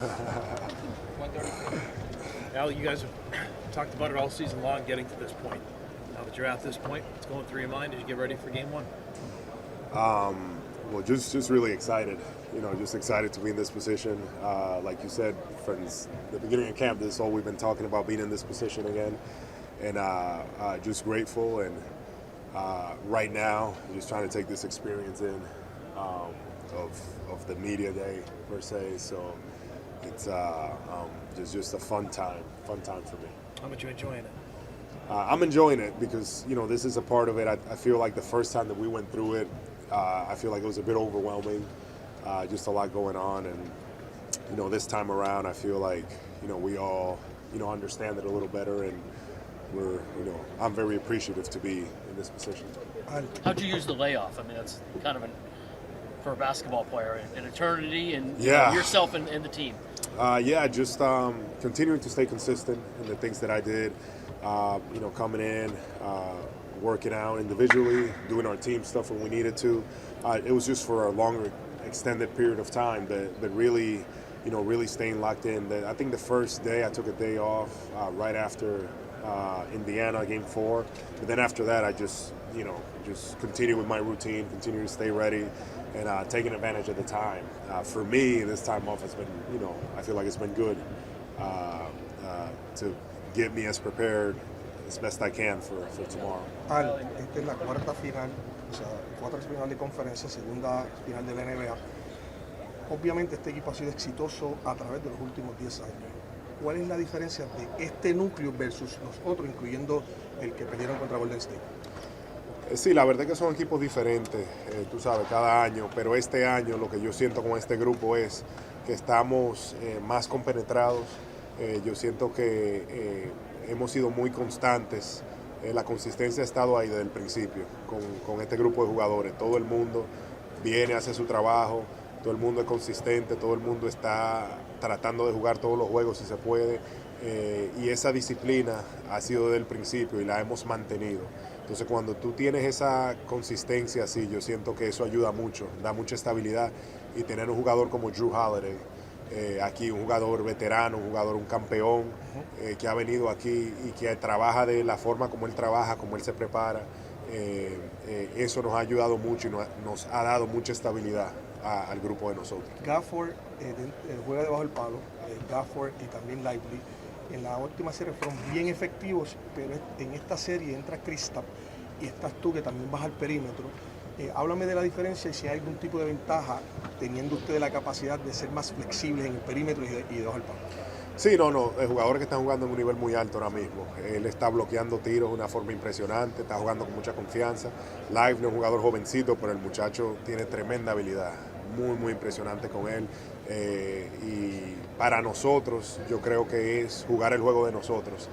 Al, you guys have talked about it all season long, getting to this point. Now that you're at this point, what's going through your mind as you get ready for Game 1? Well, just really excited. Just excited to be in this position. Like you said, from the beginning of camp, this is all we've been talking about, being in this position again. And just grateful. And right now, just trying to take this experience in of the media day, per se. So it's just a fun time for me. How much you enjoying it? I'm enjoying it because, this is a part of it. I feel like the first time that we went through it, I feel like it was a bit overwhelming, just a lot going on. And, this time around, I feel like, we all, understand it a little better. And I'm very appreciative to be in this position. How'd you use the layoff? I mean, that's kind of for a basketball player, an eternity, and yourself and the team. Just continuing to stay consistent in the things that I did. Coming in, working out individually, doing our team stuff when we needed to. It was just for a longer, extended period of time, but really, really staying locked in. I think the first day I took a day off right after Indiana Game 4. But then after that, I just continue with my routine, continue to stay ready, and taking advantage of the time. For me, this time off has been, I feel like it's been good to get me as prepared as best I can for tomorrow. Al, esta es la cuarta final, o sea, cuarta final de conferencia, segunda final de la NBA. Obviamente este equipo ha sido exitoso a través de los últimos 10 años. ¿Cuál es la diferencia de este núcleo versus los otros, incluyendo el que perdieron contra Golden State? Sí, la verdad es que son equipos diferentes, tú sabes, cada año, pero este año lo que yo siento con este grupo es que estamos más compenetrados. Yo siento que hemos sido muy constantes. La consistencia ha estado ahí desde el principio con este grupo de jugadores. Todo el mundo viene, hace su trabajo, todo el mundo es consistente, todo el mundo está tratando de jugar todos los juegos si se puede. Y esa disciplina ha sido desde el principio y la hemos mantenido. Entonces cuando tú tienes esa consistencia así, yo siento que eso ayuda mucho, da mucha estabilidad. Y tener un jugador como Jrue Holiday, aquí un jugador veterano, un campeón, que ha venido aquí y que trabaja de la forma como él trabaja, como él se prepara, eso nos ha ayudado mucho y nos ha dado mucha estabilidad al grupo de nosotros. Gafford juega debajo del palo, Gafford y también Lively. En la última serie fueron bien efectivos, pero en esta serie entra Kristaps y estás tú que también vas al perímetro. Háblame de la diferencia y si hay algún tipo de ventaja teniendo ustedes la capacidad de ser más flexibles en el perímetro y debajo del palo. Sí, jugadores que están jugando en un nivel muy alto ahora mismo. Él está bloqueando tiros de una forma impresionante, está jugando con mucha confianza. Lively es un jugador jovencito, pero el muchacho tiene tremenda habilidad, muy impresionante con él. Y para nosotros, yo creo que es jugar el juego de nosotros.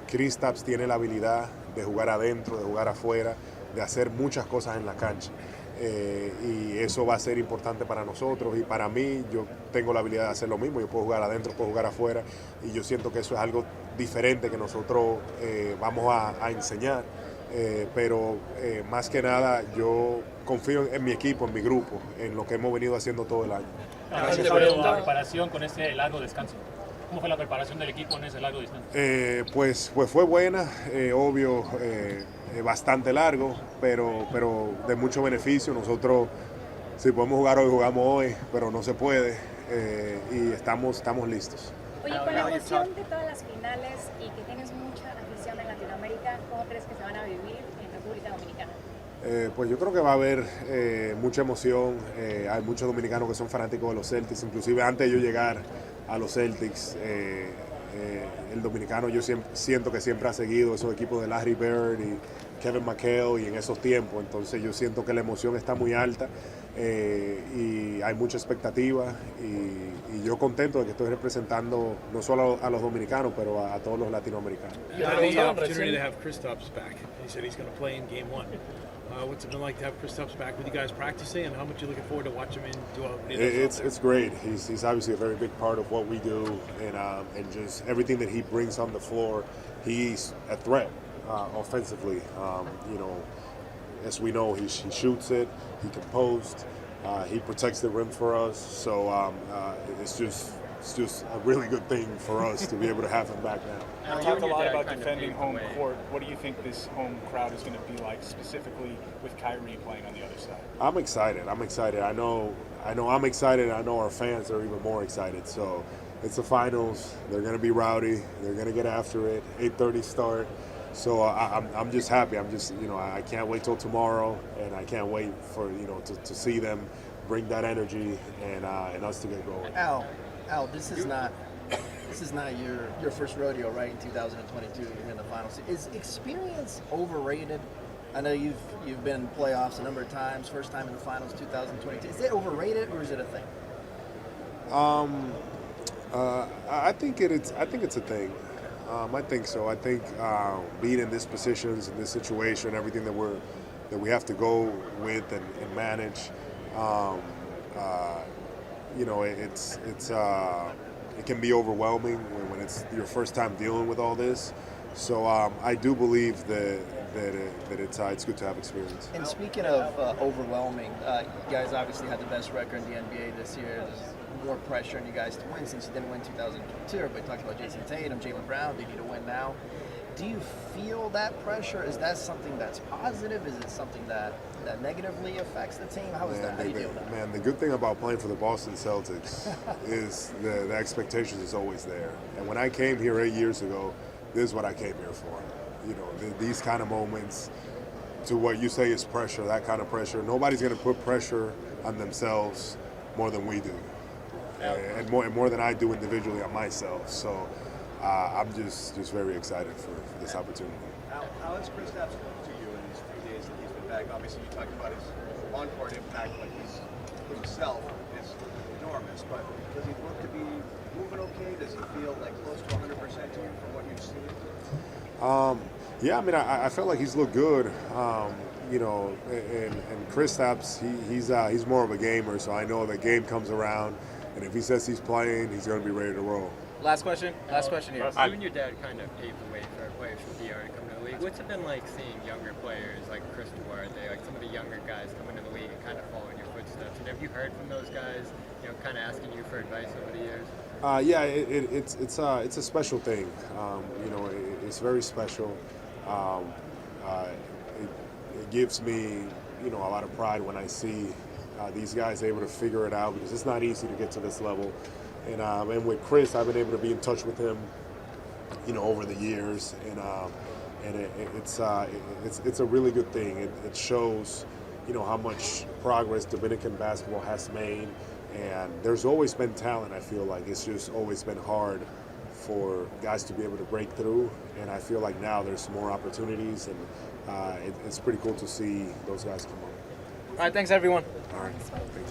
Kristaps tiene la habilidad de jugar adentro, de jugar afuera, de hacer muchas cosas en la cancha. Y eso va a ser importante para nosotros y para mí. Yo tengo la habilidad de hacer lo mismo, yo puedo jugar adentro, puedo jugar afuera, y yo siento que eso es algo diferente que nosotros vamos a enseñar, pero más que nada yo confío en mi equipo, en mi grupo, en lo que hemos venido haciendo todo el año. Gracias por la preparación con este largo descanso. ¿Cómo fue la preparación del equipo en ese largo descanso? Pues fue buena, obvio, bastante largo, pero de mucho beneficio. Nosotros, si podemos jugar hoy, jugamos hoy, pero no se puede, y estamos listos. Oye, con la emoción de todas las finales y que tienes mucha afición en Latinoamérica, ¿cómo crees que se van a vivir en República Dominicana? Pues yo creo que va a haber mucha emoción. Hay muchos dominicanos que son fanáticos de los Celtics, inclusive antes de yo llegar a los Celtics, el dominicano yo siento que siempre ha seguido esos equipos de Larry Bird y Kevin McHale y en esos tiempos. Entonces yo siento que la emoción está muy alta, y hay mucha expectativa, y yo contento de que estoy representando no solo a los dominicanos, pero a todos los latinoamericanos. You had the opportunity to have Kristaps back. He said he's going to play in Game 1. What's it been like to have Kristaps back with you guys practicing, and how much are you looking forward to watch him do It's great. He's obviously a very big part of what we do, and just everything that he brings on the floor. He's a threat offensively. As we know, he shoots it, he can post, he protects the rim for us. So it's just it's just a really good thing for us to be able to have him back now. We talked a lot about defending home court. What do you think this home crowd is going to be like, specifically with Kyrie playing on the other side? I'm excited. I know I'm excited. I know our fans are even more excited. So it's the finals. They're going to be rowdy. They're going to get after it. 8:30 start. So I'm just happy. I can't wait till tomorrow, and I can't wait for to see them bring that energy and us to get going. Al, this is not your first rodeo, right? In 2022, you're in the finals. Is experience overrated? I know you've been in playoffs a number of times. First time in the finals, 2022. Is it overrated or is it a thing? I think it's a thing. I think so. I think being in these positions, in this situation, everything that we have to go with and manage, it can be overwhelming when it's your first time dealing with all this. So I do believe that it's good to have experience. And speaking of overwhelming, you guys obviously had the best record in the NBA this year. There's more pressure on you guys to win since you didn't win 2022. Everybody talks about Jason Tatum, Jaylen Brown. They need to win now. Do you feel that pressure? Is that something that's positive? Is it something that negatively affects the team? How is that? How do you deal with that? Man, the good thing about playing for the Boston Celtics is the expectations is always there. And when I came here 8 years ago, this is what I came here for. These kind of moments, to what you say is pressure, that kind of pressure. Nobody's going to put pressure on themselves more than we do. And more than I do individually on myself. So I'm just very excited for this opportunity. How has Kristaps looked to you in these 3 days that he's been back? Obviously, you talked about his on-court impact, but he's himself is enormous. But does he look to be moving okay? Does he feel like close to 100% to you from what you've seen? Yeah, I mean, I felt like he's looked good. And Kristaps, he's more of a gamer, so I know the game comes around, and if he says he's playing, he's going to be ready to roll. Last question here. You and your dad kind of paved the way for players from DR to come to the league. What's it been like seeing younger players like Chris Duarte, like some of the younger guys come into the league and kind of follow in your footsteps? And have you heard from those guys, kind of asking you for advice over the years? Yeah, it's a special thing. It's very special. It gives me, a lot of pride when I see these guys able to figure it out, because it's not easy to get to this level. And with Chris, I've been able to be in touch with him, over the years, and it's a really good thing. It shows, how much progress Dominican basketball has made. And there's always been talent, I feel like. It's just always been hard for guys to be able to break through. And I feel like now there's more opportunities, and it's pretty cool to see those guys come on. All right, thanks, everyone. All right, thank you.